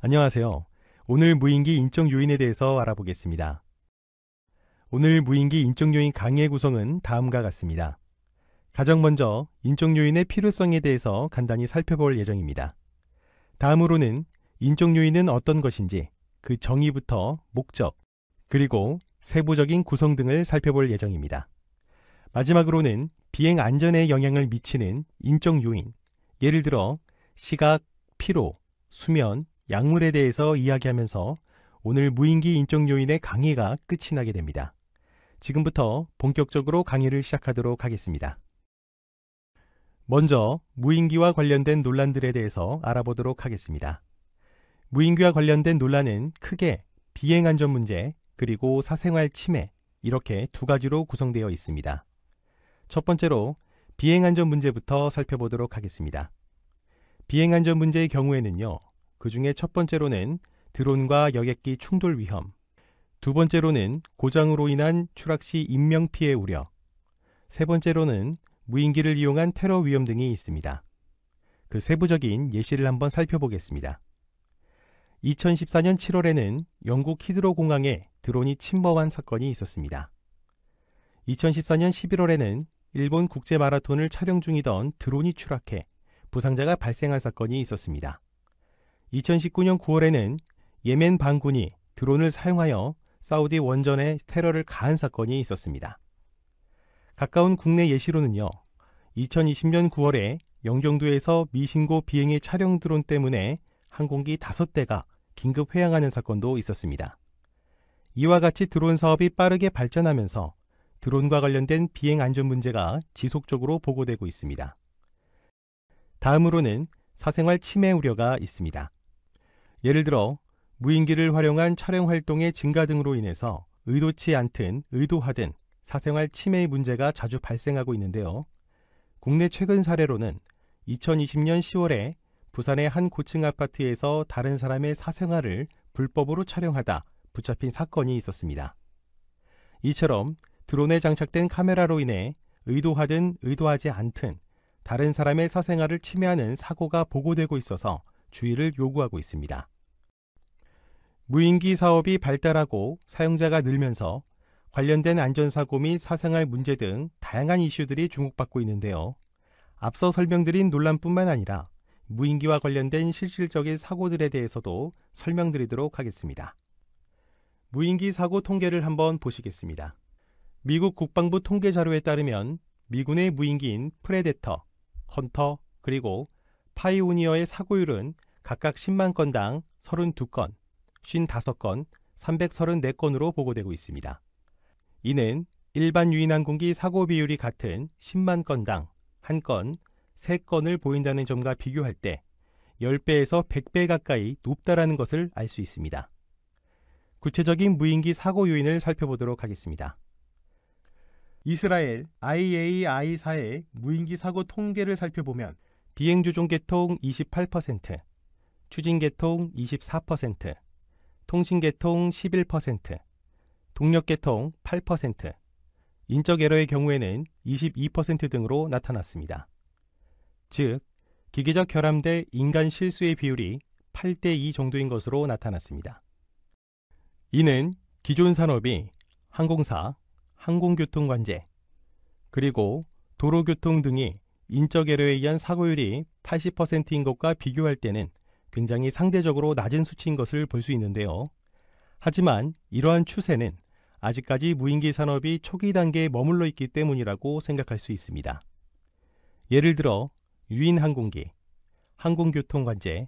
안녕하세요. 오늘 무인기 인적 요인에 대해서 알아보겠습니다. 오늘 무인기 인적 요인 강의의 구성은 다음과 같습니다. 가장 먼저 인적 요인의 필요성에 대해서 간단히 살펴볼 예정입니다. 다음으로는 인적 요인은 어떤 것인지, 그 정의부터 목적, 그리고 세부적인 구성 등을 살펴볼 예정입니다. 마지막으로는 비행 안전에 영향을 미치는 인적 요인, 예를 들어 시각, 피로, 수면, 약물에 대해서 이야기하면서 오늘 무인기 인적 요인의 강의가 끝이 나게 됩니다. 지금부터 본격적으로 강의를 시작하도록 하겠습니다. 먼저 무인기와 관련된 논란들에 대해서 알아보도록 하겠습니다. 무인기와 관련된 논란은 크게 비행안전 문제 그리고 사생활 침해 이렇게 두 가지로 구성되어 있습니다. 첫 번째로 비행안전 문제부터 살펴보도록 하겠습니다. 비행안전 문제의 경우에는요, 그 중에 첫 번째로는 드론과 여객기 충돌 위험, 두 번째로는 고장으로 인한 추락 시 인명피해 우려, 세 번째로는 무인기를 이용한 테러 위험 등이 있습니다. 그 세부적인 예시를 한번 살펴보겠습니다. 2014년 7월에는 영국 히드로 공항에 드론이 침범한 사건이 있었습니다. 2014년 11월에는 일본 국제 마라톤을 촬영 중이던 드론이 추락해 부상자가 발생한 사건이 있었습니다. 2019년 9월에는 예멘 반군이 드론을 사용하여 사우디 원전에 테러를 가한 사건이 있었습니다. 가까운 국내 예시로는요, 2020년 9월에 영종도에서 미신고 비행의 촬영 드론 때문에 항공기 5대가 긴급 회항하는 사건도 있었습니다. 이와 같이 드론 사업이 빠르게 발전하면서 드론과 관련된 비행 안전 문제가 지속적으로 보고되고 있습니다. 다음으로는 사생활 침해 우려가 있습니다. 예를 들어 무인기를 활용한 촬영 활동의 증가 등으로 인해서 의도치 않든 의도하든 사생활 침해의 문제가 자주 발생하고 있는데요. 국내 최근 사례로는 2020년 10월에 부산의 한 고층 아파트에서 다른 사람의 사생활을 불법으로 촬영하다 붙잡힌 사건이 있었습니다. 이처럼 드론에 장착된 카메라로 인해 의도하든 의도하지 않든 다른 사람의 사생활을 침해하는 사고가 보고되고 있어서 주의를 요구하고 있습니다. 무인기 사업이 발달하고 사용자가 늘면서 관련된 안전사고 및 사생활 문제 등 다양한 이슈들이 주목받고 있는데요. 앞서 설명드린 논란뿐만 아니라 무인기와 관련된 실질적인 사고들에 대해서도 설명드리도록 하겠습니다. 무인기 사고 통계를 한번 보시겠습니다. 미국 국방부 통계 자료에 따르면 미군의 무인기인 프레데터, 헌터, 그리고 파이오니어의 사고율은 각각 10만 건당 32건, 55건, 334건으로 보고되고 있습니다. 이는 일반 유인 항공기 사고 비율이 같은 10만 건당 1건, 3건을 보인다는 점과 비교할 때 10배에서 100배 가까이 높다라는 것을 알 수 있습니다. 구체적인 무인기 사고 요인을 살펴보도록 하겠습니다. 이스라엘 IAI사의 무인기 사고 통계를 살펴보면 비행조종 계통 28%, 추진 계통 24%, 통신 계통 11%, 동력 계통 8%, 인적 에러의 경우에는 22% 등으로 나타났습니다. 즉, 기계적 결함 대 인간 실수의 비율이 8대2 정도인 것으로 나타났습니다. 이는 기존 산업이 항공사, 항공교통관제, 그리고 도로교통 등이 인적 에러에 의한 사고율이 80%인 것과 비교할 때는 굉장히 상대적으로 낮은 수치인 것을 볼 수 있는데요. 하지만 이러한 추세는 아직까지 무인기 산업이 초기 단계에 머물러 있기 때문이라고 생각할 수 있습니다. 예를 들어 유인 항공기, 항공교통관제,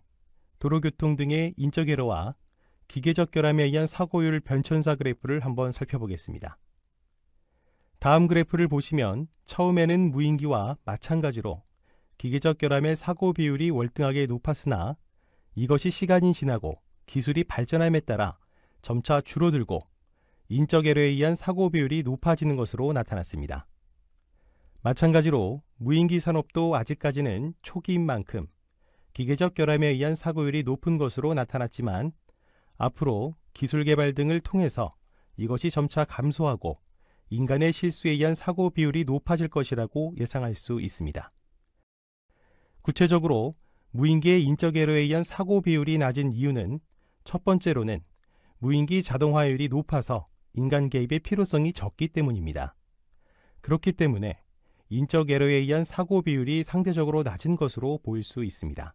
도로교통 등의 인적 에러와 기계적 결함에 의한 사고율 변천사 그래프를 한번 살펴보겠습니다. 다음 그래프를 보시면 처음에는 무인기와 마찬가지로 기계적 결함의 사고 비율이 월등하게 높았으나 이것이 시간이 지나고 기술이 발전함에 따라 점차 줄어들고 인적 에러에 의한 사고 비율이 높아지는 것으로 나타났습니다. 마찬가지로 무인기 산업도 아직까지는 초기인 만큼 기계적 결함에 의한 사고율이 높은 것으로 나타났지만 앞으로 기술 개발 등을 통해서 이것이 점차 감소하고 인간의 실수에 의한 사고 비율이 높아질 것이라고 예상할 수 있습니다. 구체적으로 무인기의 인적 에러에 의한 사고 비율이 낮은 이유는 첫 번째로는 무인기 자동화율이 높아서 인간 개입의 필요성이 적기 때문입니다. 그렇기 때문에 인적 에러에 의한 사고 비율이 상대적으로 낮은 것으로 보일 수 있습니다.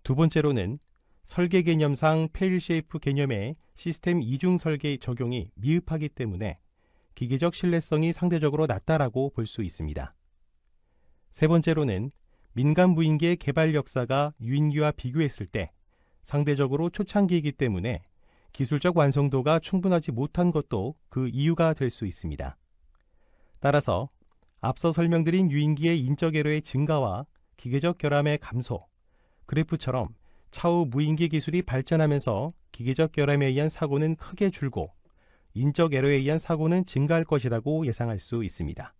두 번째로는 설계 개념상 페일쉐이프 개념의 시스템 이중 설계 적용이 미흡하기 때문에 기계적 신뢰성이 상대적으로 낮다라고 볼 수 있습니다. 세 번째로는 민간 무인기의 개발 역사가 유인기와 비교했을 때 상대적으로 초창기이기 때문에 기술적 완성도가 충분하지 못한 것도 그 이유가 될 수 있습니다. 따라서 앞서 설명드린 유인기의 인적 에러의 증가와 기계적 결함의 감소, 그래프처럼 차후 무인기 기술이 발전하면서 기계적 결함에 의한 사고는 크게 줄고 인적 에러에 의한 사고는 증가할 것이라고 예상할 수 있습니다.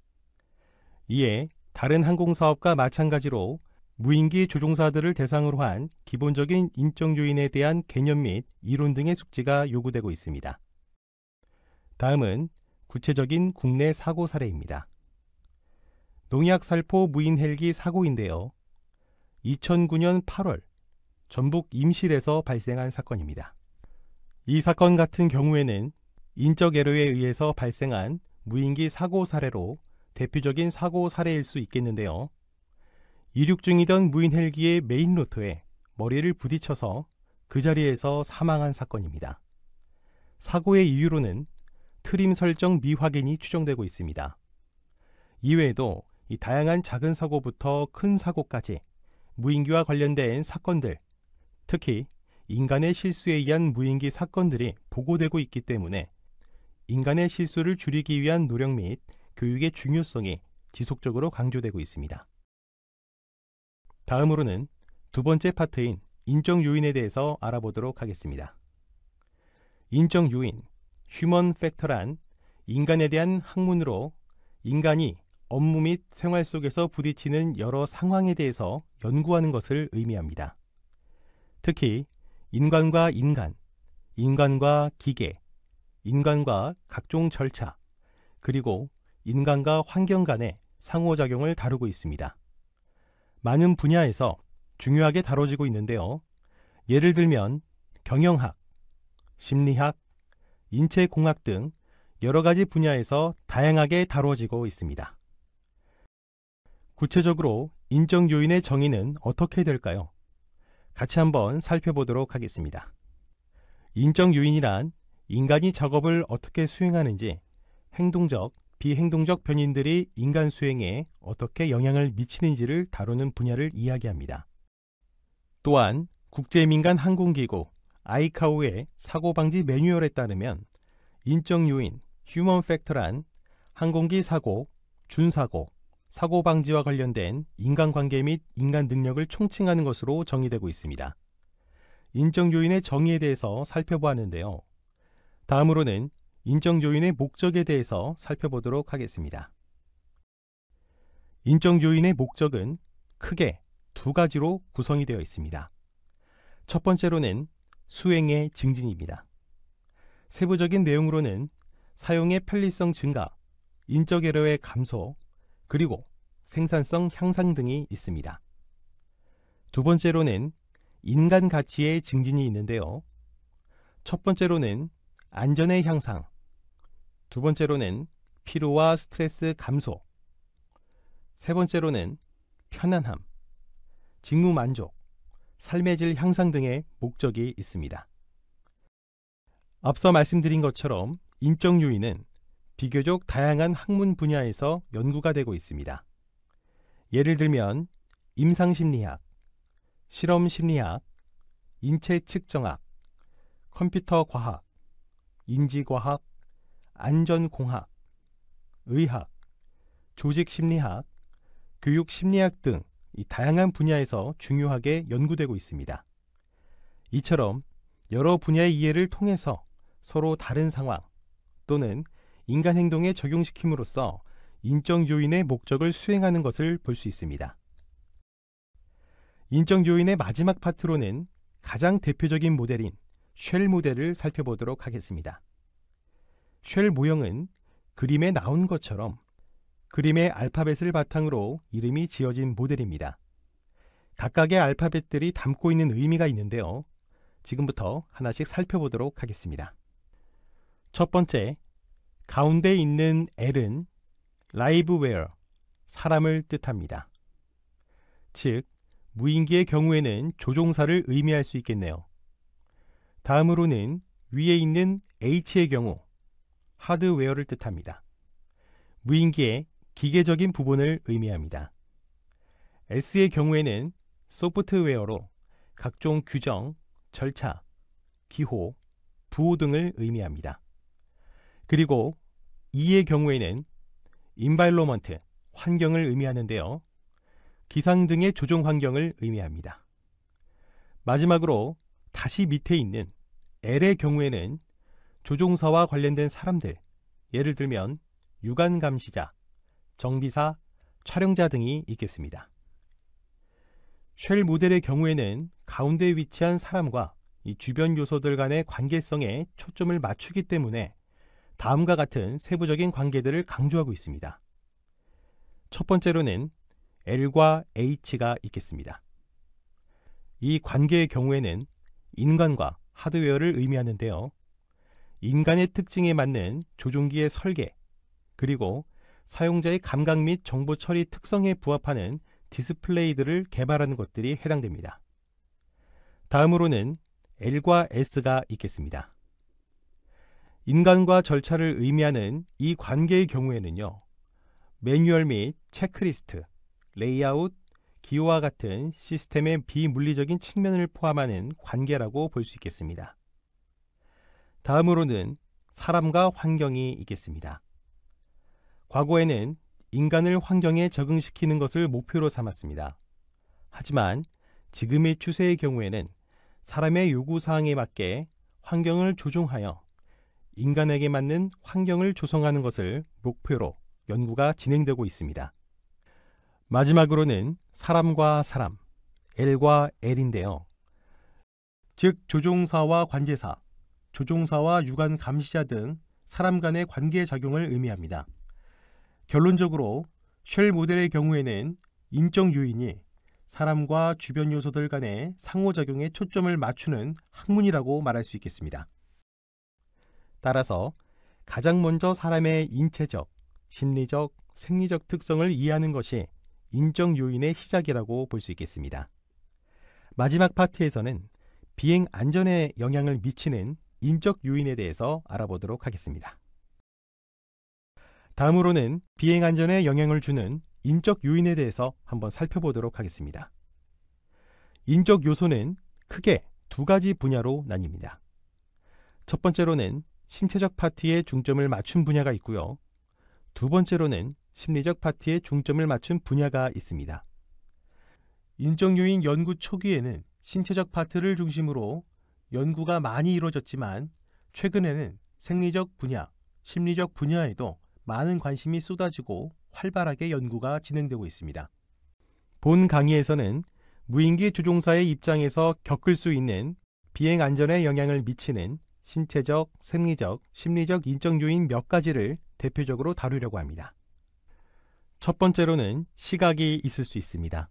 이에 다른 항공사업과 마찬가지로 무인기 조종사들을 대상으로 한 기본적인 인적 요인에 대한 개념 및 이론 등의 숙지가 요구되고 있습니다. 다음은 구체적인 국내 사고 사례입니다. 농약살포 무인 헬기 사고인데요. 2009년 8월 전북 임실에서 발생한 사건입니다. 이 사건 같은 경우에는 인적 에러에 의해서 발생한 무인기 사고 사례로 대표적인 사고 사례일 수 있겠는데요. 이륙 중이던 무인 헬기의 메인 로터에 머리를 부딪혀서 그 자리에서 사망한 사건입니다. 사고의 이유로는 트림 설정 미확인이 추정되고 있습니다. 이외에도 이 다양한 작은 사고부터 큰 사고까지 무인기와 관련된 사건들, 특히 인간의 실수에 의한 무인기 사건들이 보고되고 있기 때문에 인간의 실수를 줄이기 위한 노력 및 교육의 중요성이 지속적으로 강조되고 있습니다. 다음으로는 두 번째 파트인 인적 요인에 대해서 알아보도록 하겠습니다. 인적 요인, 휴먼 팩터란 인간에 대한 학문으로 인간이 업무 및 생활 속에서 부딪히는 여러 상황에 대해서 연구하는 것을 의미합니다. 특히 인간과 인간, 인간과 기계, 인간과 각종 절차, 그리고 인간과 환경 간의 상호작용을 다루고 있습니다. 많은 분야에서 중요하게 다뤄지고 있는데요. 예를 들면 경영학, 심리학, 인체공학 등 여러 가지 분야에서 다양하게 다뤄지고 있습니다. 구체적으로 인적 요인의 정의는 어떻게 될까요? 같이 한번 살펴보도록 하겠습니다. 인적 요인이란 인간이 작업을 어떻게 수행하는지 행동적, 비행동적 변인들이 인간 수행에 어떻게 영향을 미치는지를 다루는 분야를 이야기합니다. 또한 국제민간항공기구 아이카오의 사고방지 매뉴얼에 따르면 인적 요인, 휴먼 팩터란 항공기 사고, 준사고, 사고방지와 관련된 인간관계 및 인간 능력을 총칭하는 것으로 정의되고 있습니다. 인적 요인의 정의에 대해서 살펴보았는데요. 다음으로는 인적 요인의 목적에 대해서 살펴보도록 하겠습니다. 인적 요인의 목적은 크게 두 가지로 구성이 되어 있습니다. 첫 번째로는 수행의 증진입니다. 세부적인 내용으로는 사용의 편리성 증가, 인적 에러의 감소, 그리고 생산성 향상 등이 있습니다. 두 번째로는 인간 가치의 증진이 있는데요. 첫 번째로는 안전의 향상, 두 번째로는 피로와 스트레스 감소, 세 번째로는 편안함, 직무 만족, 삶의 질 향상 등의 목적이 있습니다. 앞서 말씀드린 것처럼 인적 요인은 비교적 다양한 학문 분야에서 연구가 되고 있습니다. 예를 들면 임상심리학, 실험심리학, 인체측정학, 컴퓨터과학, 인지과학, 안전공학, 의학, 조직심리학, 교육심리학 등 이 다양한 분야에서 중요하게 연구되고 있습니다. 이처럼 여러 분야의 이해를 통해서 서로 다른 상황 또는 인간 행동에 적용시킴으로써 인적 요인의 목적을 수행하는 것을 볼 수 있습니다. 인적 요인의 마지막 파트로는 가장 대표적인 모델인 쉘 모델을 살펴보도록 하겠습니다. 쉘 모형은 그림에 나온 것처럼 그림의 알파벳을 바탕으로 이름이 지어진 모델입니다. 각각의 알파벳들이 담고 있는 의미가 있는데요. 지금부터 하나씩 살펴보도록 하겠습니다. 첫 번째, 가운데 있는 L은 livewear, 사람을 뜻합니다. 즉, 무인기의 경우에는 조종사를 의미할 수 있겠네요. 다음으로는 위에 있는 H의 경우 하드웨어를 뜻합니다. 무인기의 기계적인 부분을 의미합니다. S의 경우에는 소프트웨어로 각종 규정, 절차, 기호, 부호 등을 의미합니다. 그리고 E의 경우에는 environment, 환경을 의미하는데요. 기상 등의 조종 환경을 의미합니다. 마지막으로 다시 밑에 있는 L의 경우에는 조종사와 관련된 사람들, 예를 들면 유관 감시자, 정비사, 촬영자 등이 있겠습니다. 쉘 모델의 경우에는 가운데 위치한 사람과 이 주변 요소들 간의 관계성에 초점을 맞추기 때문에 다음과 같은 세부적인 관계들을 강조하고 있습니다. 첫 번째로는 L과 H가 있겠습니다. 이 관계의 경우에는 인간과 하드웨어를 의미하는데요. 인간의 특징에 맞는 조종기의 설계, 그리고 사용자의 감각 및 정보 처리 특성에 부합하는 디스플레이들을 개발하는 것들이 해당됩니다. 다음으로는 L과 S가 있겠습니다. 인간과 절차를 의미하는 이 관계의 경우에는요, 매뉴얼 및 체크리스트, 레이아웃, 기호와 같은 시스템의 비물리적인 측면을 포함하는 관계라고 볼 수 있겠습니다. 다음으로는 사람과 환경이 있겠습니다. 과거에는 인간을 환경에 적응시키는 것을 목표로 삼았습니다. 하지만 지금의 추세의 경우에는 사람의 요구사항에 맞게 환경을 조종하여 인간에게 맞는 환경을 조성하는 것을 목표로 연구가 진행되고 있습니다. 마지막으로는 사람과 사람, L과 L인데요. 즉 조종사와 관제사, 조종사와 유관 감시자 등 사람 간의 관계 작용을 의미합니다. 결론적으로 쉘 모델의 경우에는 인적 요인이 사람과 주변 요소들 간의 상호작용에 초점을 맞추는 학문이라고 말할 수 있겠습니다. 따라서 가장 먼저 사람의 인체적, 심리적, 생리적 특성을 이해하는 것이 인적 요인의 시작이라고 볼 수 있겠습니다. 마지막 파트에서는 비행 안전에 영향을 미치는 인적 요인에 대해서 알아보도록 하겠습니다. 다음으로는 비행 안전에 영향을 주는 인적 요인에 대해서 한번 살펴보도록 하겠습니다. 인적 요소는 크게 두 가지 분야로 나뉩니다. 첫 번째로는 신체적 파트에 중점을 맞춘 분야가 있고요. 두 번째로는 심리적 파트에 중점을 맞춘 분야가 있습니다. 인적 요인 연구 초기에는 신체적 파트를 중심으로 연구가 많이 이루어졌지만 최근에는 생리적 분야, 심리적 분야에도 많은 관심이 쏟아지고 활발하게 연구가 진행되고 있습니다. 본 강의에서는 무인기 조종사의 입장에서 겪을 수 있는 비행 안전에 영향을 미치는 신체적, 생리적, 심리적 인적 요인 몇 가지를 대표적으로 다루려고 합니다. 첫 번째로는 시각이 있을 수 있습니다.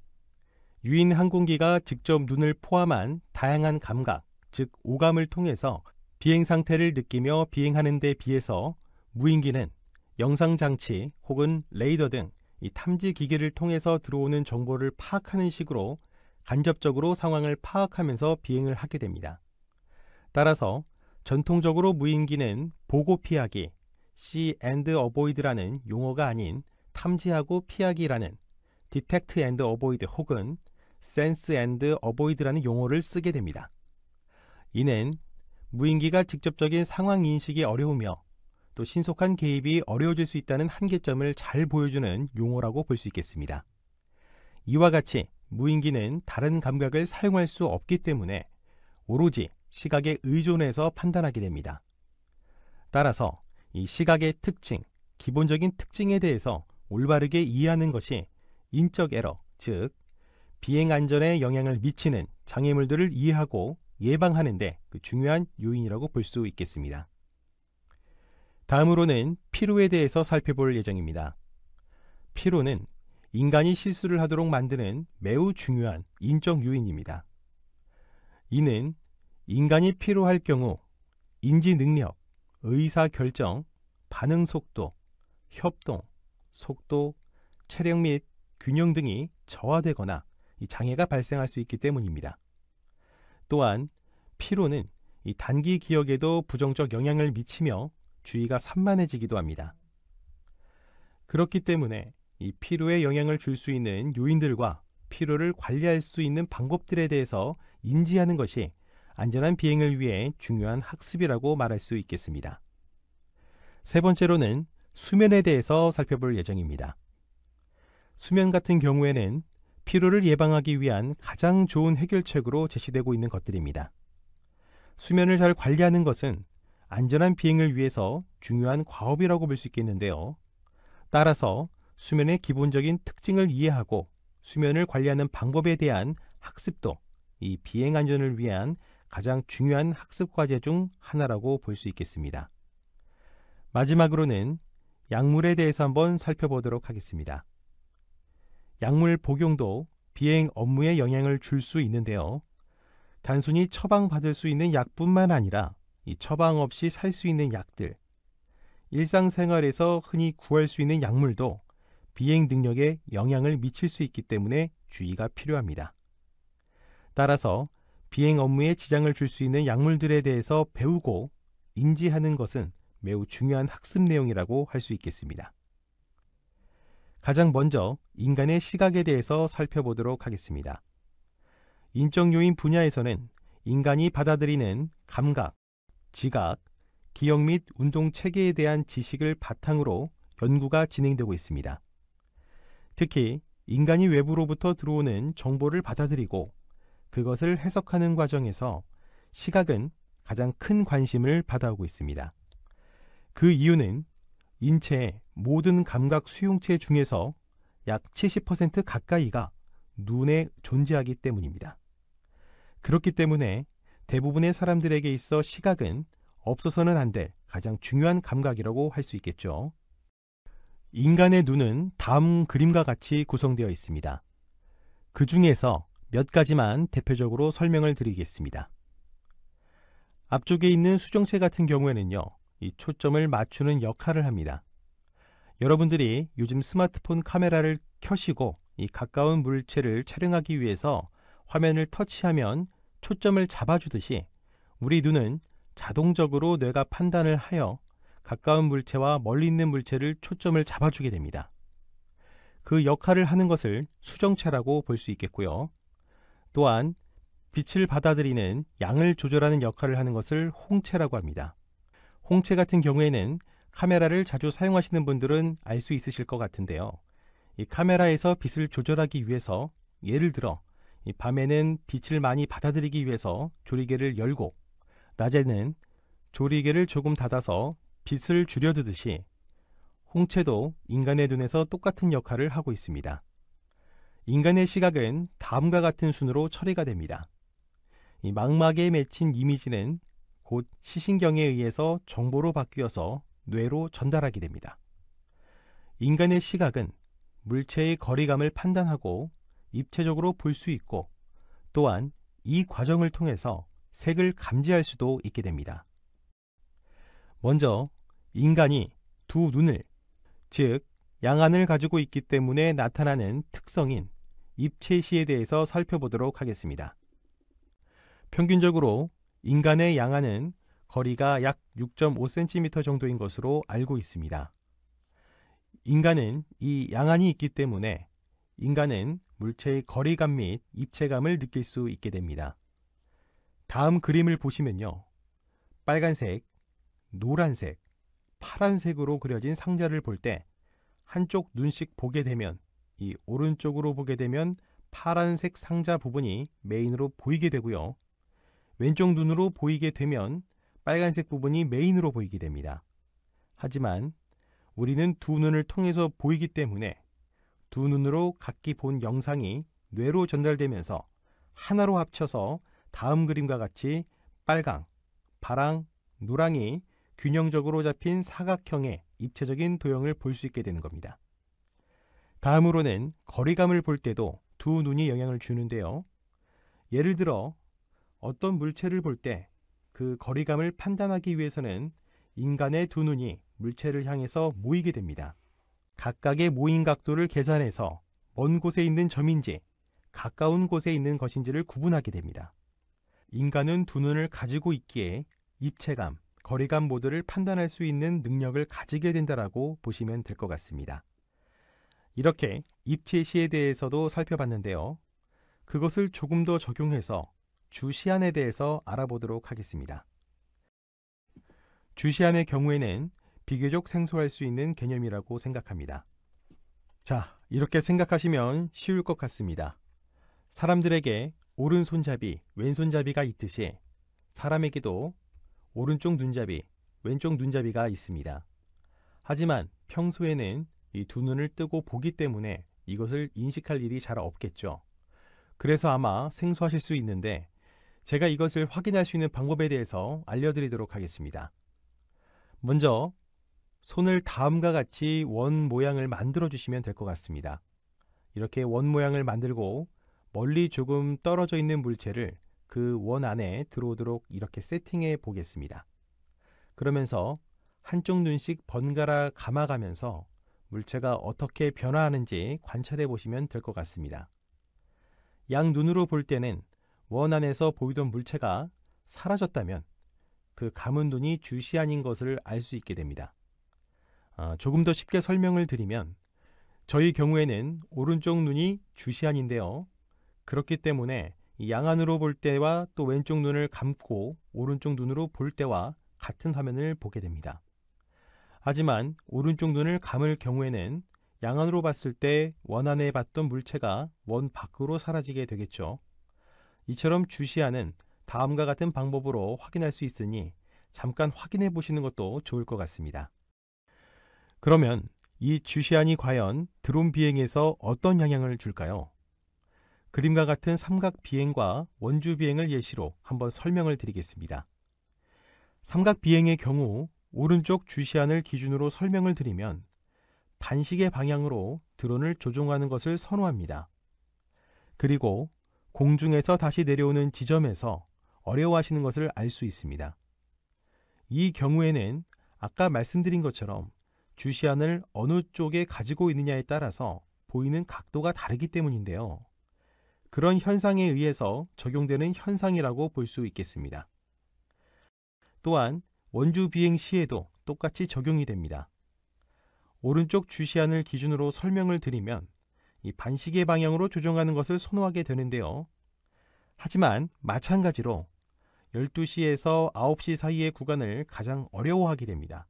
유인 항공기가 직접 눈을 포함한 다양한 감각, 즉 오감을 통해서 비행 상태를 느끼며 비행하는 데 비해서 무인기는 영상장치 혹은 레이더 등 이 탐지 기기를 통해서 들어오는 정보를 파악하는 식으로 간접적으로 상황을 파악하면서 비행을 하게 됩니다. 따라서 전통적으로 무인기는 보고 피하기, see and avoid라는 용어가 아닌 탐지하고 피하기라는 detect and avoid 혹은 sense and avoid라는 용어를 쓰게 됩니다. 이는 무인기가 직접적인 상황 인식이 어려우며 또 신속한 개입이 어려워질 수 있다는 한계점을 잘 보여주는 용어라고 볼 수 있겠습니다. 이와 같이 무인기는 다른 감각을 사용할 수 없기 때문에 오로지 시각에 의존해서 판단하게 됩니다. 따라서 이 시각의 특징, 기본적인 특징에 대해서 올바르게 이해하는 것이 인적 에러, 즉 비행 안전에 영향을 미치는 장애물들을 이해하고 예방하는 데 중요한 요인이라고 볼 수 있겠습니다. 다음으로는 피로에 대해서 살펴볼 예정입니다. 피로는 인간이 실수를 하도록 만드는 매우 중요한 인적 요인입니다. 이는 인간이 필요할 경우 인지 능력, 의사 결정, 반응 속도, 협동, 속도, 체력 및 균형 등이 저하되거나 장애가 발생할 수 있기 때문입니다. 또한 피로는 이 단기 기억에도 부정적 영향을 미치며 주의가 산만해지기도 합니다. 그렇기 때문에 이 피로에 영향을 줄 수 있는 요인들과 피로를 관리할 수 있는 방법들에 대해서 인지하는 것이 안전한 비행을 위해 중요한 학습이라고 말할 수 있겠습니다. 세 번째로는 수면에 대해서 살펴볼 예정입니다. 수면 같은 경우에는 피로를 예방하기 위한 가장 좋은 해결책으로 제시되고 있는 것들입니다. 수면을 잘 관리하는 것은 안전한 비행을 위해서 중요한 과업이라고 볼 수 있겠는데요. 따라서 수면의 기본적인 특징을 이해하고 수면을 관리하는 방법에 대한 학습도 이 비행 안전을 위한 가장 중요한 학습 과제 중 하나라고 볼 수 있겠습니다. 마지막으로는 약물에 대해서 한번 살펴보도록 하겠습니다. 약물 복용도 비행 업무에 영향을 줄 수 있는데요. 단순히 처방받을 수 있는 약뿐만 아니라 이 처방 없이 살 수 있는 약들, 일상생활에서 흔히 구할 수 있는 약물도 비행 능력에 영향을 미칠 수 있기 때문에 주의가 필요합니다. 따라서 비행 업무에 지장을 줄 수 있는 약물들에 대해서 배우고 인지하는 것은 매우 중요한 학습 내용이라고 할 수 있겠습니다. 가장 먼저 인간의 시각에 대해서 살펴보도록 하겠습니다. 인적 요인 분야에서는 인간이 받아들이는 감각, 지각, 기억 및 운동 체계에 대한 지식을 바탕으로 연구가 진행되고 있습니다. 특히 인간이 외부로부터 들어오는 정보를 받아들이고 그것을 해석하는 과정에서 시각은 가장 큰 관심을 받아오고 있습니다. 그 이유는 인체의 모든 감각 수용체 중에서 약 70% 가까이가 눈에 존재하기 때문입니다. 그렇기 때문에 대부분의 사람들에게 있어 시각은 없어서는 안 될 가장 중요한 감각이라고 할 수 있겠죠. 인간의 눈은 다음 그림과 같이 구성되어 있습니다. 그 중에서 몇 가지만 대표적으로 설명을 드리겠습니다. 앞쪽에 있는 수정체 같은 경우에는요, 이 초점을 맞추는 역할을 합니다. 여러분들이 요즘 스마트폰 카메라를 켜시고 이 가까운 물체를 촬영하기 위해서 화면을 터치하면 초점을 잡아주듯이 우리 눈은 자동적으로 뇌가 판단을 하여 가까운 물체와 멀리 있는 물체를 초점을 잡아주게 됩니다. 그 역할을 하는 것을 수정체라고 볼 수 있겠고요. 또한 빛을 받아들이는 양을 조절하는 역할을 하는 것을 홍채라고 합니다. 홍채 같은 경우에는 카메라를 자주 사용하시는 분들은 알 수 있으실 것 같은데요. 이 카메라에서 빛을 조절하기 위해서 예를 들어 이 밤에는 빛을 많이 받아들이기 위해서 조리개를 열고 낮에는 조리개를 조금 닫아서 빛을 줄여두듯이 홍채도 인간의 눈에서 똑같은 역할을 하고 있습니다. 인간의 시각은 다음과 같은 순으로 처리가 됩니다. 이 망막에 맺힌 이미지는 곧 시신경에 의해서 정보로 바뀌어서 뇌로 전달하게 됩니다. 인간의 시각은 물체의 거리감을 판단하고 입체적으로 볼 수 있고 또한 이 과정을 통해서 색을 감지할 수도 있게 됩니다. 먼저 인간이 두 눈을, 즉 양안을 가지고 있기 때문에 나타나는 특성인 입체시에 대해서 살펴보도록 하겠습니다. 평균적으로 인간의 양안은 거리가 약 6.5cm 정도인 것으로 알고 있습니다. 인간은 이 양안이 있기 때문에 인간은 물체의 거리감 및 입체감을 느낄 수 있게 됩니다. 다음 그림을 보시면요. 빨간색, 노란색, 파란색으로 그려진 상자를 볼 때 한쪽 눈씩 보게 되면 이 오른쪽으로 보게 되면 파란색 상자 부분이 메인으로 보이게 되고요. 왼쪽 눈으로 보이게 되면 빨간색 부분이 메인으로 보이게 됩니다. 하지만 우리는 두 눈을 통해서 보이기 때문에 두 눈으로 각기 본 영상이 뇌로 전달되면서 하나로 합쳐서 다음 그림과 같이 빨강, 파랑, 노랑이 균형적으로 잡힌 사각형의 입체적인 도형을 볼 수 있게 되는 겁니다. 다음으로는 거리감을 볼 때도 두 눈이 영향을 주는데요. 예를 들어 어떤 물체를 볼 때 그 거리감을 판단하기 위해서는 인간의 두 눈이 물체를 향해서 모이게 됩니다. 각각의 모인 각도를 계산해서 먼 곳에 있는 점인지 가까운 곳에 있는 것인지를 구분하게 됩니다. 인간은 두 눈을 가지고 있기에 입체감, 거리감 모두를 판단할 수 있는 능력을 가지게 된다라고 보시면 될 것 같습니다. 이렇게 입체시에 대해서도 살펴봤는데요. 그것을 조금 더 적용해서 주시안에 대해서 알아보도록 하겠습니다. 주시안의 경우에는 비교적 생소할 수 있는 개념이라고 생각합니다. 자, 이렇게 생각하시면 쉬울 것 같습니다. 사람들에게 오른손잡이, 왼손잡이가 있듯이 사람에게도 오른쪽 눈잡이, 왼쪽 눈잡이가 있습니다. 하지만 평소에는 이 두 눈을 뜨고 보기 때문에 이것을 인식할 일이 잘 없겠죠. 그래서 아마 생소하실 수 있는데 제가 이것을 확인할 수 있는 방법에 대해서 알려드리도록 하겠습니다. 먼저 손을 다음과 같이 원 모양을 만들어 주시면 될 것 같습니다. 이렇게 원 모양을 만들고 멀리 조금 떨어져 있는 물체를 그 원 안에 들어오도록 이렇게 세팅해 보겠습니다. 그러면서 한쪽 눈씩 번갈아 감아가면서 물체가 어떻게 변화하는지 관찰해 보시면 될 것 같습니다. 양 눈으로 볼 때는 원 안에서 보이던 물체가 사라졌다면 그 감은 눈이 주시안인 것을 알 수 있게 됩니다. 조금 더 쉽게 설명을 드리면 저희 경우에는 오른쪽 눈이 주시안인데요. 그렇기 때문에 이 양안으로 볼 때와 또 왼쪽 눈을 감고 오른쪽 눈으로 볼 때와 같은 화면을 보게 됩니다. 하지만 오른쪽 눈을 감을 경우에는 양안으로 봤을 때 원 안에 봤던 물체가 원 밖으로 사라지게 되겠죠. 이처럼 주시안은 다음과 같은 방법으로 확인할 수 있으니 잠깐 확인해 보시는 것도 좋을 것 같습니다. 그러면 이 주시안이 과연 드론 비행에서 어떤 영향을 줄까요? 그림과 같은 삼각 비행과 원주 비행을 예시로 한번 설명을 드리겠습니다. 삼각 비행의 경우 오른쪽 주시안을 기준으로 설명을 드리면 반시계 방향으로 드론을 조종하는 것을 선호합니다. 그리고 공중에서 다시 내려오는 지점에서 어려워하시는 것을 알 수 있습니다. 이 경우에는 아까 말씀드린 것처럼 주시안을 어느 쪽에 가지고 있느냐에 따라서 보이는 각도가 다르기 때문인데요. 그런 현상에 의해서 적용되는 현상이라고 볼 수 있겠습니다. 또한 원주 비행 시에도 똑같이 적용이 됩니다. 오른쪽 주시안을 기준으로 설명을 드리면 이 반시계 방향으로 조종하는 것을 선호하게 되는데요. 하지만 마찬가지로 12시에서 9시 사이의 구간을 가장 어려워하게 됩니다.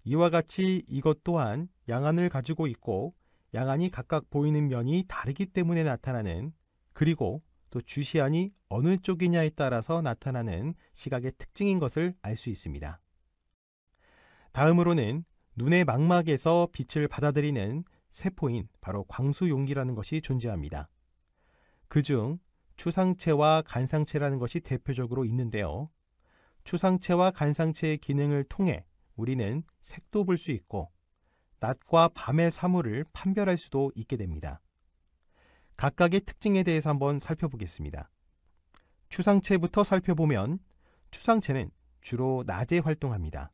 이와 같이 이것 또한 양안을 가지고 있고 양안이 각각 보이는 면이 다르기 때문에 나타나는, 그리고 또 주시안이 어느 쪽이냐에 따라서 나타나는 시각의 특징인 것을 알 수 있습니다. 다음으로는 눈의 망막에서 빛을 받아들이는 세포인 바로 광수용기라는 것이 존재합니다. 그중 추상체와 간상체라는 것이 대표적으로 있는데요. 추상체와 간상체의 기능을 통해 우리는 색도 볼 수 있고 낮과 밤의 사물을 판별할 수도 있게 됩니다. 각각의 특징에 대해서 한번 살펴보겠습니다. 추상체부터 살펴보면 추상체는 주로 낮에 활동합니다.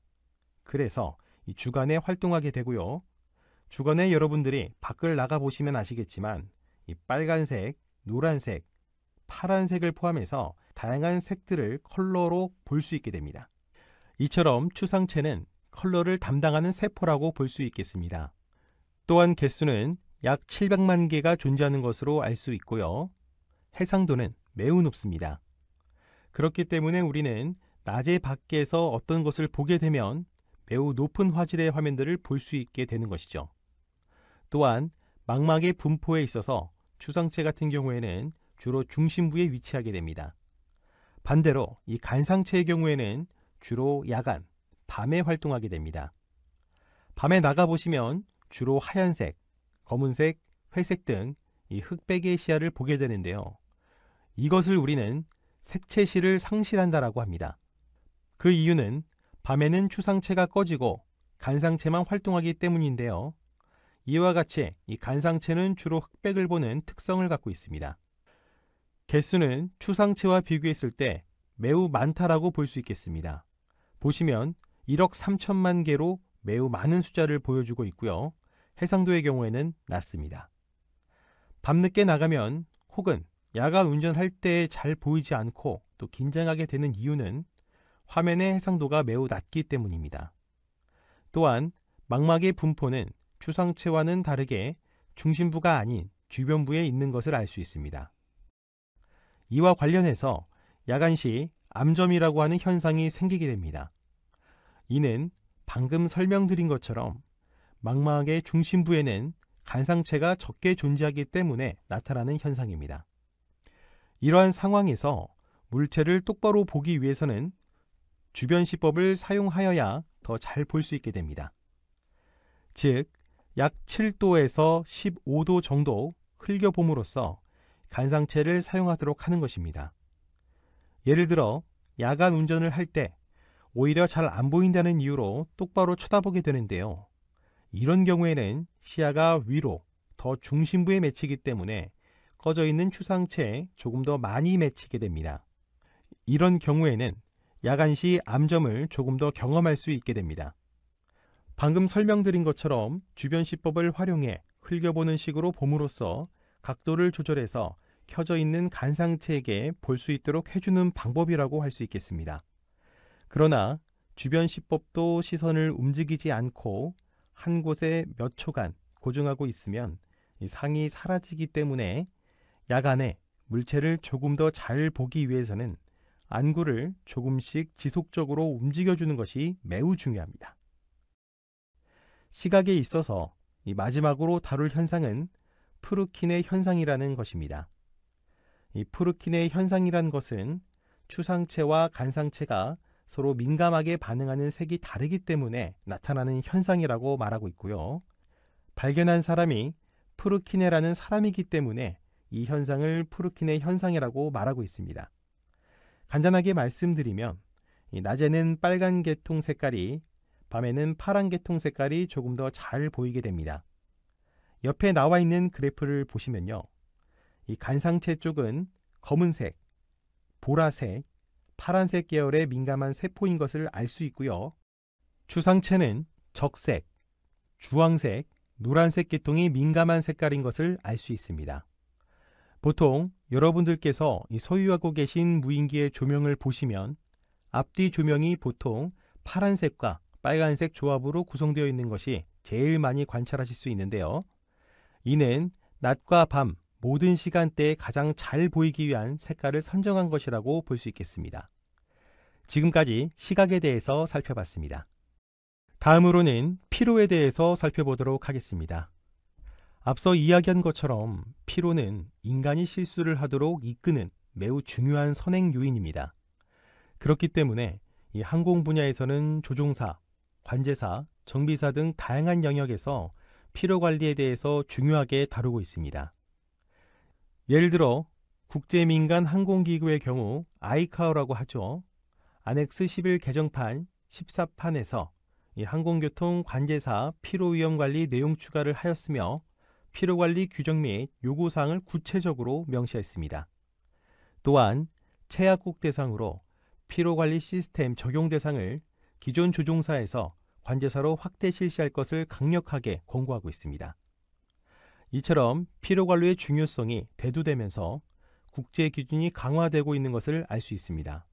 그래서 이 주간에 활동하게 되고요. 주간에 여러분들이 밖을 나가보시면 아시겠지만 이 빨간색, 노란색, 파란색을 포함해서 다양한 색들을 컬러로 볼 수 있게 됩니다. 이처럼 추상체는 컬러를 담당하는 세포라고 볼 수 있겠습니다. 또한 개수는 약 700만 개가 존재하는 것으로 알 수 있고요. 해상도는 매우 높습니다. 그렇기 때문에 우리는 낮에 밖에서 어떤 것을 보게 되면 매우 높은 화질의 화면들을 볼 수 있게 되는 것이죠. 또한 망막의 분포에 있어서 추상체 같은 경우에는 주로 중심부에 위치하게 됩니다. 반대로 이 간상체의 경우에는 주로 야간, 밤에 활동하게 됩니다. 밤에 나가보시면 주로 하얀색, 검은색, 회색 등 이 흑백의 시야를 보게 되는데요. 이것을 우리는 색채시를 상실한다라고 합니다. 그 이유는 밤에는 추상체가 꺼지고 간상체만 활동하기 때문인데요. 이와 같이 이 간상체는 주로 흑백을 보는 특성을 갖고 있습니다. 개수는 추상체와 비교했을 때 매우 많다라고 볼 수 있겠습니다. 보시면 1억 3천만 개로 매우 많은 숫자를 보여주고 있고요. 해상도의 경우에는 낮습니다. 밤늦게 나가면 혹은 야간 운전할 때 잘 보이지 않고 또 긴장하게 되는 이유는 화면의 해상도가 매우 낮기 때문입니다. 또한 망막의 분포는 추상체와는 다르게 중심부가 아닌 주변부에 있는 것을 알 수 있습니다. 이와 관련해서 야간시 암점이라고 하는 현상이 생기게 됩니다. 이는 방금 설명드린 것처럼 망막의 중심부에는 간상체가 적게 존재하기 때문에 나타나는 현상입니다. 이러한 상황에서 물체를 똑바로 보기 위해서는 주변시법을 사용하여야 더 잘 볼 수 있게 됩니다. 즉, 약 7도에서 15도 정도 흘겨봄으로써 간상체를 사용하도록 하는 것입니다. 예를 들어 야간 운전을 할 때 오히려 잘 안 보인다는 이유로 똑바로 쳐다보게 되는데요. 이런 경우에는 시야가 위로 더 중심부에 맺히기 때문에 꺼져 있는 추상체에 조금 더 많이 맺히게 됩니다. 이런 경우에는 야간시 암점을 조금 더 경험할 수 있게 됩니다. 방금 설명드린 것처럼 주변시법을 활용해 흘겨보는 식으로 봄으로써 각도를 조절해서 켜져 있는 간상체에게 볼 수 있도록 해주는 방법이라고 할 수 있겠습니다. 그러나 주변시법도 시선을 움직이지 않고 한 곳에 몇 초간 고정하고 있으면 이 상이 사라지기 때문에 야간에 물체를 조금 더 잘 보기 위해서는 안구를 조금씩 지속적으로 움직여주는 것이 매우 중요합니다. 시각에 있어서 이 마지막으로 다룰 현상은 프르킨의 현상이라는 것입니다. 이 프르킨의 현상이란 것은 추상체와 간상체가 서로 민감하게 반응하는 색이 다르기 때문에 나타나는 현상이라고 말하고 있고요. 발견한 사람이 프르키네라는 사람이기 때문에 이 현상을 프르킨의 현상이라고 말하고 있습니다. 간단하게 말씀드리면 낮에는 빨간 계통 색깔이, 밤에는 파란 계통 색깔이 조금 더 잘 보이게 됩니다. 옆에 나와 있는 그래프를 보시면요. 이 간상체 쪽은 검은색, 보라색, 파란색 계열의 민감한 세포인 것을 알 수 있고요. 추상체는 적색, 주황색, 노란색 계통이 민감한 색깔인 것을 알 수 있습니다. 보통 여러분들께서 소유하고 계신 무인기의 조명을 보시면 앞뒤 조명이 보통 파란색과 빨간색 조합으로 구성되어 있는 것이 제일 많이 관찰하실 수 있는데요. 이는 낮과 밤 모든 시간대에 가장 잘 보이기 위한 색깔을 선정한 것이라고 볼 수 있겠습니다. 지금까지 시각에 대해서 살펴봤습니다. 다음으로는 피로에 대해서 살펴보도록 하겠습니다. 앞서 이야기한 것처럼 피로는 인간이 실수를 하도록 이끄는 매우 중요한 선행 요인입니다. 그렇기 때문에 이 항공 분야에서는 조종사, 관제사, 정비사 등 다양한 영역에서 피로 관리에 대해서 중요하게 다루고 있습니다. 예를 들어 국제민간 항공기구의 경우 아이카오라고 하죠. 안엑스 11 개정판 14판에서 이 항공교통 관제사 피로위험관리 내용 추가를 하였으며 피로관리 규정 및 요구사항을 구체적으로 명시했습니다. 또한 최약국 대상으로 피로관리 시스템 적용 대상을 기존 조종사에서 관제사로 확대 실시할 것을 강력하게 권고하고 있습니다. 이처럼 피로관리의 중요성이 대두되면서 국제 기준이 강화되고 있는 것을 알 수 있습니다.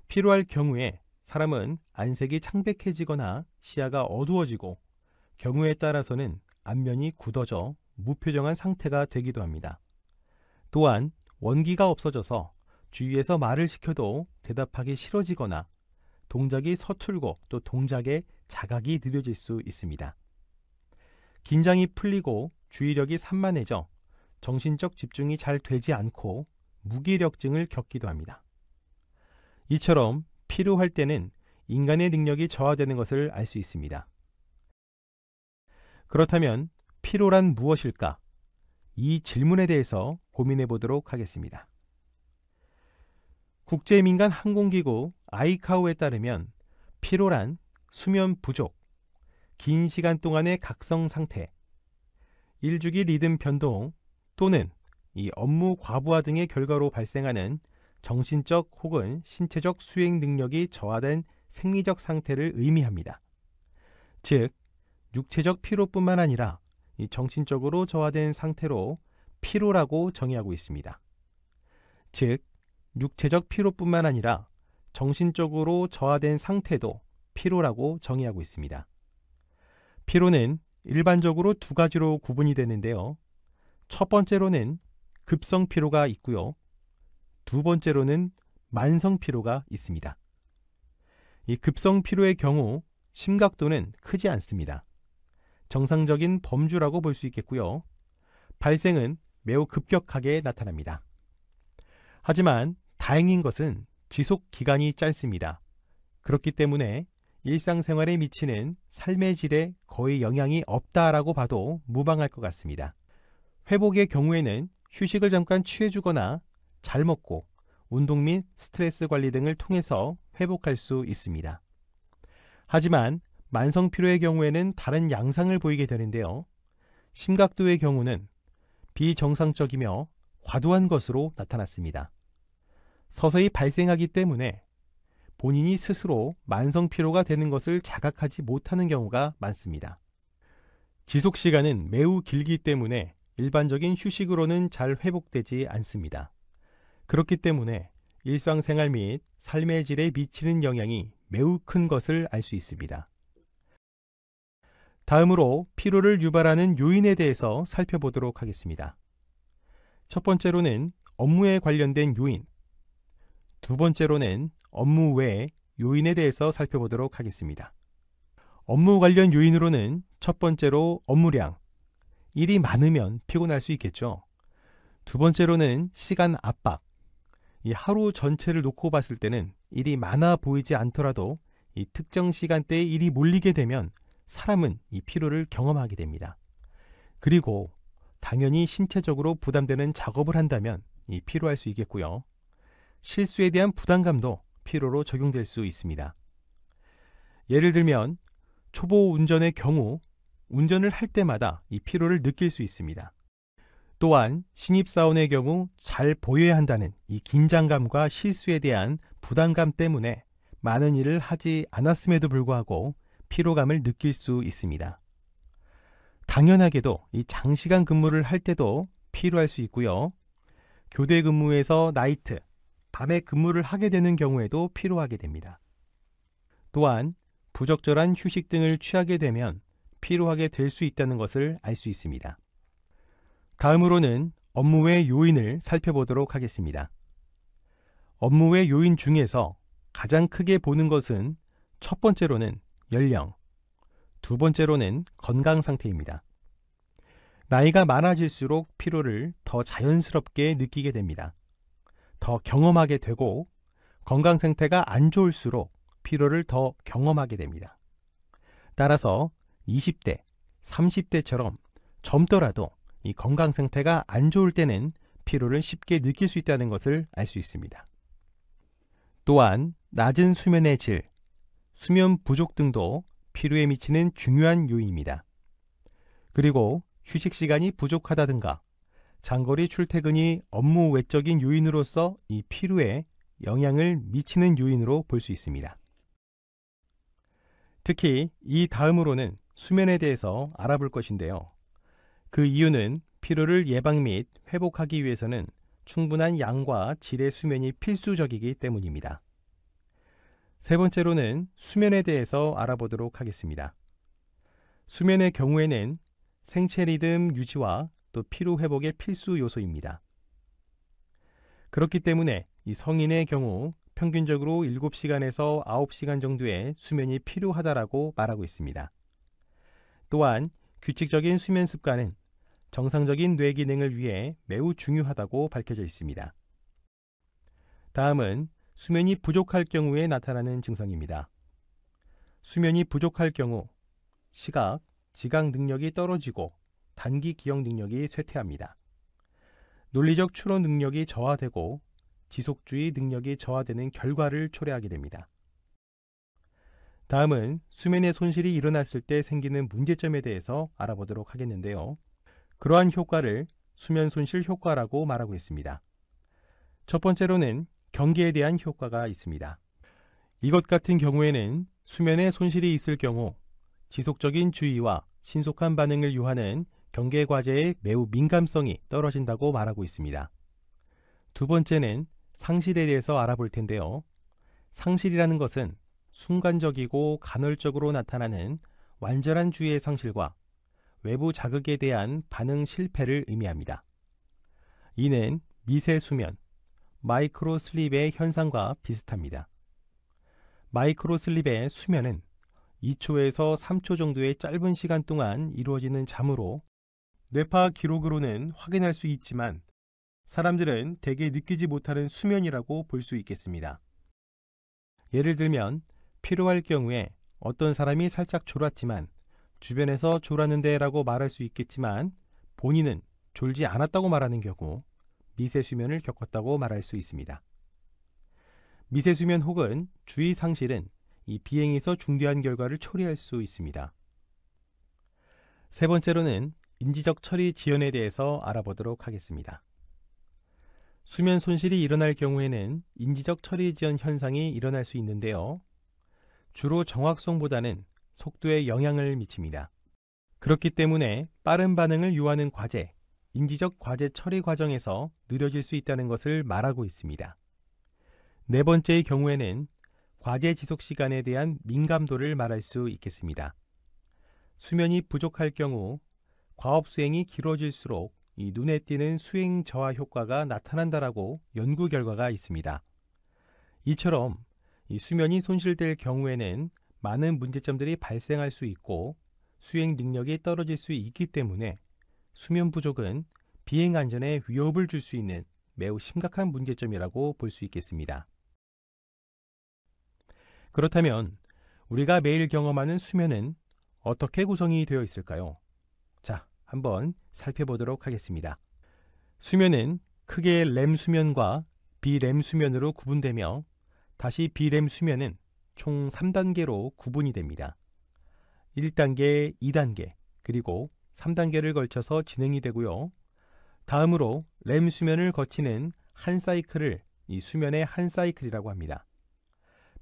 피로할 경우에 사람은 안색이 창백해지거나 시야가 어두워지고 경우에 따라서는 안면이 굳어져 무표정한 상태가 되기도 합니다. 또한 원기가 없어져서 주위에서 말을 시켜도 대답하기 싫어지거나 동작이 서툴고 또 동작의 자각이 느려질 수 있습니다. 긴장이 풀리고 주의력이 산만해져 정신적 집중이 잘 되지 않고 무기력증을 겪기도 합니다. 이처럼 피로할 때는 인간의 능력이 저하되는 것을 알 수 있습니다. 그렇다면 피로란 무엇일까? 이 질문에 대해서 고민해 보도록 하겠습니다. 국제민간 항공기구 아이카오에 따르면 피로란 수면 부족, 긴 시간 동안의 각성 상태, 일주기 리듬 변동 또는 이 업무 과부하 등의 결과로 발생하는 정신적 혹은 신체적 수행 능력이 저하된 생리적 상태를 의미합니다. 즉, 육체적 피로뿐만 아니라 이 정신적으로 저하된 상태로 피로라고 정의하고 있습니다. 즉, 육체적 피로뿐만 아니라 정신적으로 저하된 상태도 피로라고 정의하고 있습니다. 피로는 일반적으로 두 가지로 구분이 되는데요. 첫 번째로는 급성 피로가 있고요. 두 번째로는 만성 피로가 있습니다. 이 급성 피로의 경우 심각도는 크지 않습니다. 정상적인 범주라고 볼 수 있겠고요. 발생은 매우 급격하게 나타납니다. 하지만 다행인 것은 지속 기간이 짧습니다. 그렇기 때문에 일상생활에 미치는 삶의 질에 거의 영향이 없다라고 봐도 무방할 것 같습니다. 회복의 경우에는 휴식을 잠깐 취해주거나 잘 먹고 운동 및 스트레스 관리 등을 통해서 회복할 수 있습니다. 하지만 만성 피로의 경우에는 다른 양상을 보이게 되는데요. 심각도의 경우는 비정상적이며 과도한 것으로 나타났습니다. 서서히 발생하기 때문에 본인이 스스로 만성 피로가 되는 것을 자각하지 못하는 경우가 많습니다. 지속 시간은 매우 길기 때문에 일반적인 휴식으로는 잘 회복되지 않습니다. 그렇기 때문에 일상생활 및 삶의 질에 미치는 영향이 매우 큰 것을 알 수 있습니다. 다음으로 피로를 유발하는 요인에 대해서 살펴보도록 하겠습니다. 첫 번째로는 업무에 관련된 요인, 두 번째로는 업무 외 요인에 대해서 살펴보도록 하겠습니다. 업무 관련 요인으로는 첫 번째로 업무량, 일이 많으면 피곤할 수 있겠죠. 두 번째로는 시간 압박, 이 하루 전체를 놓고 봤을 때는 일이 많아 보이지 않더라도 이 특정 시간대에 일이 몰리게 되면 사람은 이 피로를 경험하게 됩니다. 그리고 당연히 신체적으로 부담되는 작업을 한다면 이 피로할 수 있겠고요. 실수에 대한 부담감도 피로로 적용될 수 있습니다. 예를 들면 초보 운전의 경우 운전을 할 때마다 이 피로를 느낄 수 있습니다. 또한 신입사원의 경우 잘 보여야 한다는 이 긴장감과 실수에 대한 부담감 때문에 많은 일을 하지 않았음에도 불구하고 피로감을 느낄 수 있습니다. 당연하게도 이 장시간 근무를 할 때도 피로할 수 있고요. 교대 근무에서 나이트, 밤에 근무를 하게 되는 경우에도 피로하게 됩니다. 또한 부적절한 휴식 등을 취하게 되면 피로하게 될 수 있다는 것을 알 수 있습니다. 다음으로는 업무의 요인을 살펴보도록 하겠습니다. 업무의 요인 중에서 가장 크게 보는 것은 첫 번째로는 연령, 두 번째로는 건강 상태입니다. 나이가 많아질수록 피로를 더 자연스럽게 느끼게 됩니다. 더 경험하게 되고 건강 상태가 안 좋을수록 피로를 더 경험하게 됩니다. 따라서 20대, 30대처럼 젊더라도 이 건강 상태가 안 좋을 때는 피로를 쉽게 느낄 수 있다는 것을 알 수 있습니다. 또한 낮은 수면의 질, 수면 부족 등도 피로에 미치는 중요한 요인입니다. 그리고 휴식 시간이 부족하다든가 장거리 출퇴근이 업무 외적인 요인으로서 이 피로에 영향을 미치는 요인으로 볼 수 있습니다. 특히 이 다음으로는 수면에 대해서 알아볼 것인데요. 그 이유는 피로를 예방 및 회복하기 위해서는 충분한 양과 질의 수면이 필수적이기 때문입니다. 세 번째로는 수면에 대해서 알아보도록 하겠습니다. 수면의 경우에는 생체 리듬 유지와 또 피로 회복의 필수 요소입니다. 그렇기 때문에 이 성인의 경우 평균적으로 7시간에서 9시간 정도의 수면이 필요하다라고 말하고 있습니다. 또한 규칙적인 수면 습관은 정상적인 뇌 기능을 위해 매우 중요하다고 밝혀져 있습니다. 다음은 수면이 부족할 경우에 나타나는 증상입니다. 수면이 부족할 경우 시각, 지각 능력이 떨어지고 단기 기억 능력이 쇠퇴합니다. 논리적 추론 능력이 저하되고 지속주의 능력이 저하되는 결과를 초래하게 됩니다. 다음은 수면의 손실이 일어났을 때 생기는 문제점에 대해서 알아보도록 하겠는데요. 그러한 효과를 수면 손실 효과라고 말하고 있습니다. 첫 번째로는 경계에 대한 효과가 있습니다. 이것 같은 경우에는 수면에 손실이 있을 경우 지속적인 주의와 신속한 반응을 요하는 경계 과제의 매우 민감성이 떨어진다고 말하고 있습니다. 두 번째는 상실에 대해서 알아볼 텐데요. 상실이라는 것은 순간적이고 간헐적으로 나타나는 완전한 주의의 상실과 외부 자극에 대한 반응 실패를 의미합니다. 이는 미세 수면, 마이크로 슬립의 현상과 비슷합니다. 마이크로 슬립의 수면은 2초에서 3초 정도의 짧은 시간 동안 이루어지는 잠으로 뇌파 기록으로는 확인할 수 있지만 사람들은 대개 느끼지 못하는 수면이라고 볼 수 있겠습니다. 예를 들면 필요할 경우에 어떤 사람이 살짝 졸았지만 주변에서 졸았는데 라고 말할 수 있겠지만 본인은 졸지 않았다고 말하는 경우 미세수면을 겪었다고 말할 수 있습니다. 미세수면 혹은 주의 상실은 이 비행에서 중대한 결과를 초래할 수 있습니다. 세 번째로는 인지적 처리 지연에 대해서 알아보도록 하겠습니다. 수면 손실이 일어날 경우에는 인지적 처리 지연 현상이 일어날 수 있는데요. 주로 정확성보다는 속도에 영향을 미칩니다. 그렇기 때문에 빠른 반응을 요하는 과제, 인지적 과제 처리 과정에서 느려질 수 있다는 것을 말하고 있습니다. 네 번째의 경우에는 과제 지속 시간에 대한 민감도를 말할 수 있겠습니다. 수면이 부족할 경우 과업 수행이 길어질수록 이 눈에 띄는 수행 저하 효과가 나타난다라고 연구 결과가 있습니다. 이처럼 이 수면이 손실될 경우에는 많은 문제점들이 발생할 수 있고 수행 능력이 떨어질 수 있기 때문에 수면 부족은 비행 안전에 위협을 줄 수 있는 매우 심각한 문제점이라고 볼 수 있겠습니다. 그렇다면 우리가 매일 경험하는 수면은 어떻게 구성이 되어 있을까요? 자, 한번 살펴보도록 하겠습니다. 수면은 크게 렘 수면과 비렘 수면으로 구분되며 다시 비렘 수면은 총 3단계로 구분이 됩니다. 1단계, 2단계, 그리고 3단계를 걸쳐서 진행이 되고요. 다음으로 렘 수면을 거치는 한 사이클을 이 수면의 한 사이클이라고 합니다.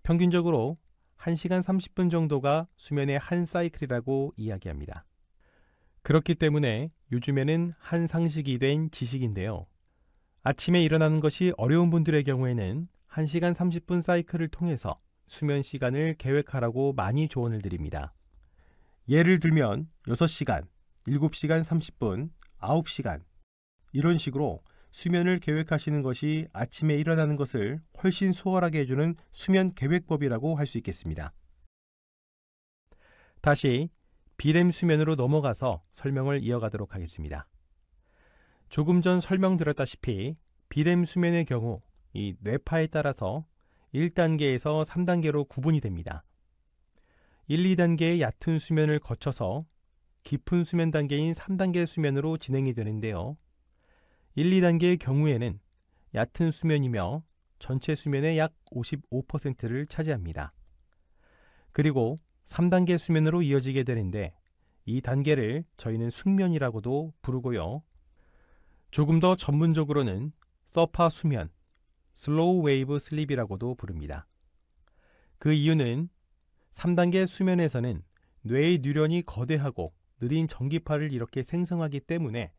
평균적으로 1시간 30분 정도가 수면의 한 사이클이라고 이야기합니다. 그렇기 때문에 요즘에는 한 상식이 된 지식인데요. 아침에 일어나는 것이 어려운 분들의 경우에는 1시간 30분 사이클을 통해서 수면 시간을 계획하라고 많이 조언을 드립니다. 예를 들면 6시간, 7시간 30분, 9시간 이런 식으로 수면을 계획하시는 것이 아침에 일어나는 것을 훨씬 수월하게 해주는 수면 계획법이라고 할 수 있겠습니다. 다시 비렘 수면으로 넘어가서 설명을 이어가도록 하겠습니다. 조금 전 설명드렸다시피 비렘 수면의 경우 이 뇌파에 따라서 1단계에서 3단계로 구분이 됩니다. 1, 2단계의 얕은 수면을 거쳐서 깊은 수면 단계인 3단계 수면으로 진행이 되는데요. 1, 2단계의 경우에는 얕은 수면이며 전체 수면의 약 55%를 차지합니다. 그리고 3단계 수면으로 이어지게 되는데 이 단계를 저희는 숙면이라고도 부르고요. 조금 더 전문적으로는 서파 수면, 슬로우 웨이브 슬립이라고도 부릅니다. 그 이유는 3단계 수면에서는 뇌의 뉴런이 거대하고 느린 전기파를 이렇게 생성하기 때문에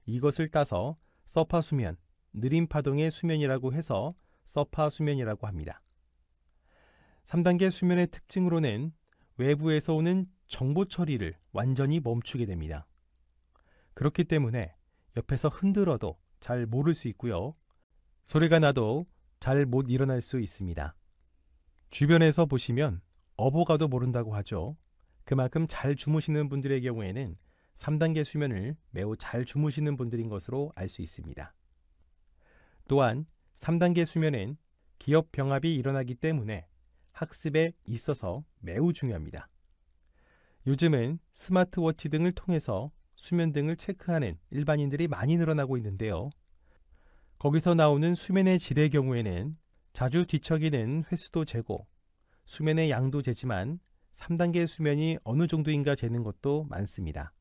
이것을 따서 서파 수면, 느린 파동의 수면이라고 해서 서파 수면이라고 합니다. 3단계 수면의 특징으로는 외부에서 오는 정보 처리를 완전히 멈추게 됩니다. 그렇기 때문에 옆에서 흔들어도 잘 모를 수 있고요. 소리가 나도 잘 못 일어날 수 있습니다. 주변에서 보시면 어부가도 모른다고 하죠. 그만큼 잘 주무시는 분들의 경우에는 3단계 수면을 매우 잘 주무시는 분들인 것으로 알 수 있습니다. 또한 3단계 수면엔 기업 병합이 일어나기 때문에 학습에 있어서 매우 중요합니다. 요즘은 스마트워치 등을 통해서 수면 등을 체크하는 일반인들이 많이 늘어나고 있는데요. 거기서 나오는 수면의 질의 경우에는 자주 뒤척이는 횟수도 재고 수면의 양도 재지만 3단계 수면이 어느 정도인가 재는 것도 많습니다.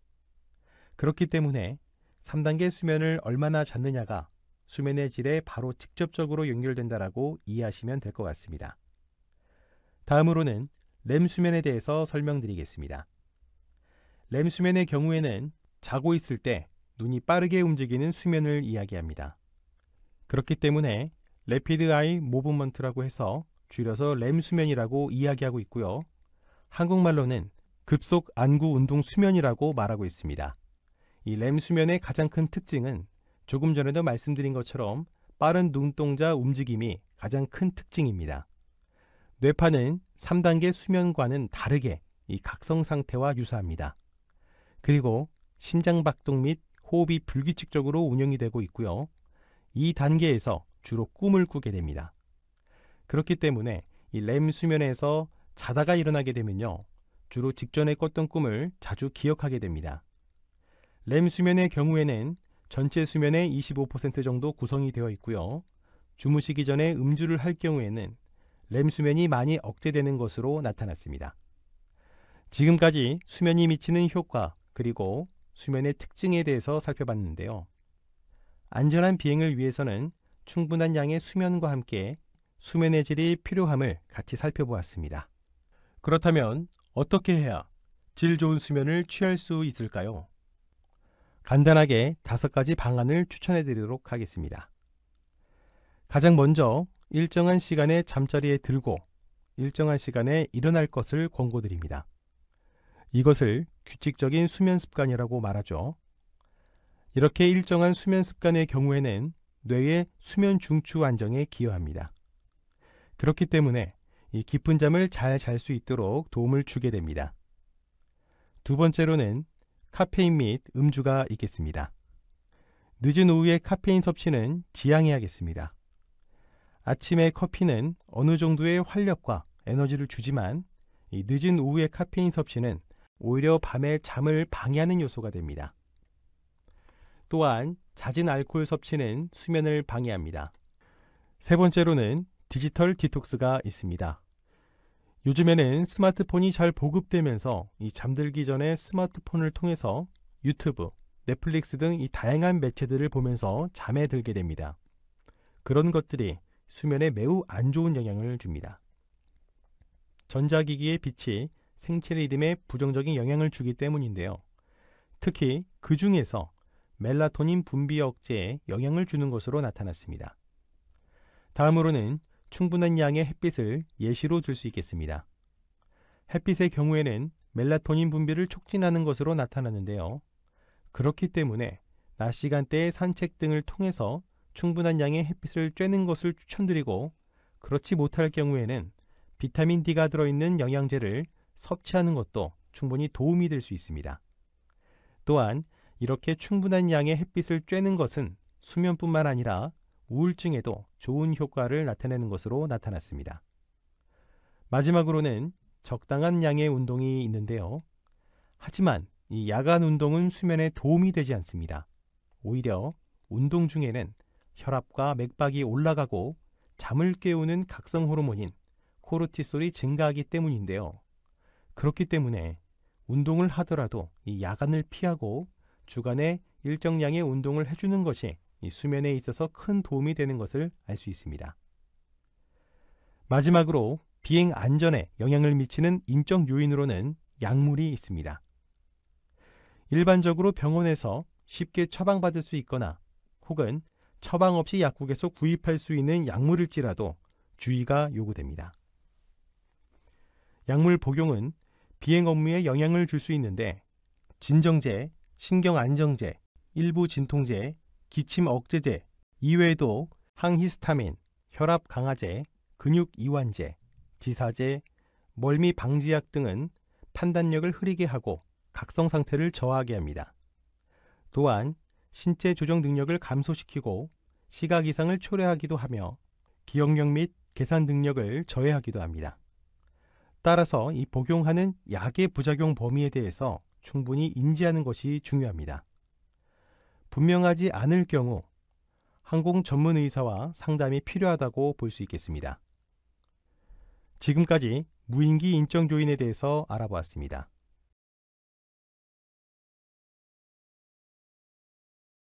그렇기 때문에 3단계 수면을 얼마나 잤느냐가 수면의 질에 바로 직접적으로 연결된다라고 이해하시면 될 것 같습니다. 다음으로는 렘 수면에 대해서 설명드리겠습니다. 렘 수면의 경우에는 자고 있을 때 눈이 빠르게 움직이는 수면을 이야기합니다. 그렇기 때문에 Rapid Eye Movement라고 해서 줄여서 렘 수면이라고 이야기하고 있고요. 한국말로는 급속 안구 운동 수면이라고 말하고 있습니다. 이 렘 수면의 가장 큰 특징은 조금 전에도 말씀드린 것처럼 빠른 눈동자 움직임이 가장 큰 특징입니다. 뇌파는 3단계 수면과는 다르게 이 각성 상태와 유사합니다. 그리고 심장 박동 및 호흡이 불규칙적으로 운영이 되고 있고요. 이 단계에서 주로 꿈을 꾸게 됩니다. 그렇기 때문에 이 렘 수면에서 자다가 일어나게 되면요. 주로 직전에 꿨던 꿈을 자주 기억하게 됩니다. 렘 수면의 경우에는 전체 수면의 25% 정도 구성이 되어 있고요. 주무시기 전에 음주를 할 경우에는 렘 수면이 많이 억제되는 것으로 나타났습니다. 지금까지 수면이 미치는 효과 그리고 수면의 특징에 대해서 살펴봤는데요. 안전한 비행을 위해서는 충분한 양의 수면과 함께 수면의 질이 필요함을 같이 살펴보았습니다. 그렇다면 어떻게 해야 질 좋은 수면을 취할 수 있을까요? 간단하게 5가지 방안을 추천해 드리도록 하겠습니다. 가장 먼저 일정한 시간에 잠자리에 들고 일정한 시간에 일어날 것을 권고드립니다. 이것을 규칙적인 수면 습관이라고 말하죠. 이렇게 일정한 수면 습관의 경우에는 뇌의 수면 중추 안정에 기여합니다. 그렇기 때문에 이 깊은 잠을 잘 잘 수 있도록 도움을 주게 됩니다. 두 번째로는 카페인 및 음주가 있겠습니다. 늦은 오후의 카페인 섭취는 지양해야겠습니다. 아침의 커피는 어느 정도의 활력과 에너지를 주지만 이 늦은 오후의 카페인 섭취는 오히려 밤에 잠을 방해하는 요소가 됩니다. 또한 잦은 알코올 섭취는 수면을 방해합니다. 세 번째로는 디지털 디톡스가 있습니다. 요즘에는 스마트폰이 잘 보급되면서 이 잠들기 전에 스마트폰을 통해서 유튜브, 넷플릭스 등 이 다양한 매체들을 보면서 잠에 들게 됩니다. 그런 것들이 수면에 매우 안 좋은 영향을 줍니다. 전자기기의 빛이 생체 리듬에 부정적인 영향을 주기 때문인데요. 특히 그 중에서 멜라토닌 분비 억제에 영향을 주는 것으로 나타났습니다. 다음으로는 충분한 양의 햇빛을 예시로 들 수 있겠습니다. 햇빛의 경우에는 멜라토닌 분비를 촉진하는 것으로 나타나는데요. 그렇기 때문에 낮 시간대의 산책 등을 통해서 충분한 양의 햇빛을 쬐는 것을 추천드리고 그렇지 못할 경우에는 비타민 D가 들어있는 영양제를 섭취하는 것도 충분히 도움이 될 수 있습니다. 또한 이렇게 충분한 양의 햇빛을 쬐는 것은 수면뿐만 아니라 우울증에도 좋은 효과를 나타내는 것으로 나타났습니다. 마지막으로는 적당한 양의 운동이 있는데요. 하지만 이 야간 운동은 수면에 도움이 되지 않습니다. 오히려 운동 중에는 혈압과 맥박이 올라가고 잠을 깨우는 각성 호르몬인 코르티솔이 증가하기 때문인데요. 그렇기 때문에 운동을 하더라도 이 야간을 피하고 주간에 일정량의 운동을 해주는 것이 이 수면에 있어서 큰 도움이 되는 것을 알 수 있습니다. 마지막으로 비행 안전에 영향을 미치는 인적 요인으로는 약물이 있습니다. 일반적으로 병원에서 쉽게 처방받을 수 있거나 혹은 처방 없이 약국에서 구입할 수 있는 약물일지라도 주의가 요구됩니다. 약물 복용은 비행 업무에 영향을 줄 수 있는데 진정제, 신경안정제, 일부 진통제, 기침 억제제 이외에도 항히스타민, 혈압 강화제, 근육 이완제, 지사제, 멀미 방지약 등은 판단력을 흐리게 하고 각성 상태를 저하하게 합니다. 또한 신체 조정 능력을 감소시키고 시각 이상을 초래하기도 하며 기억력 및 계산 능력을 저해하기도 합니다. 따라서 이 복용하는 약의 부작용 범위에 대해서 충분히 인지하는 것이 중요합니다. 분명하지 않을 경우 항공 전문 의사와 상담이 필요하다고 볼 수 있겠습니다. 지금까지 무인기 인적 요인에 대해서 알아보았습니다.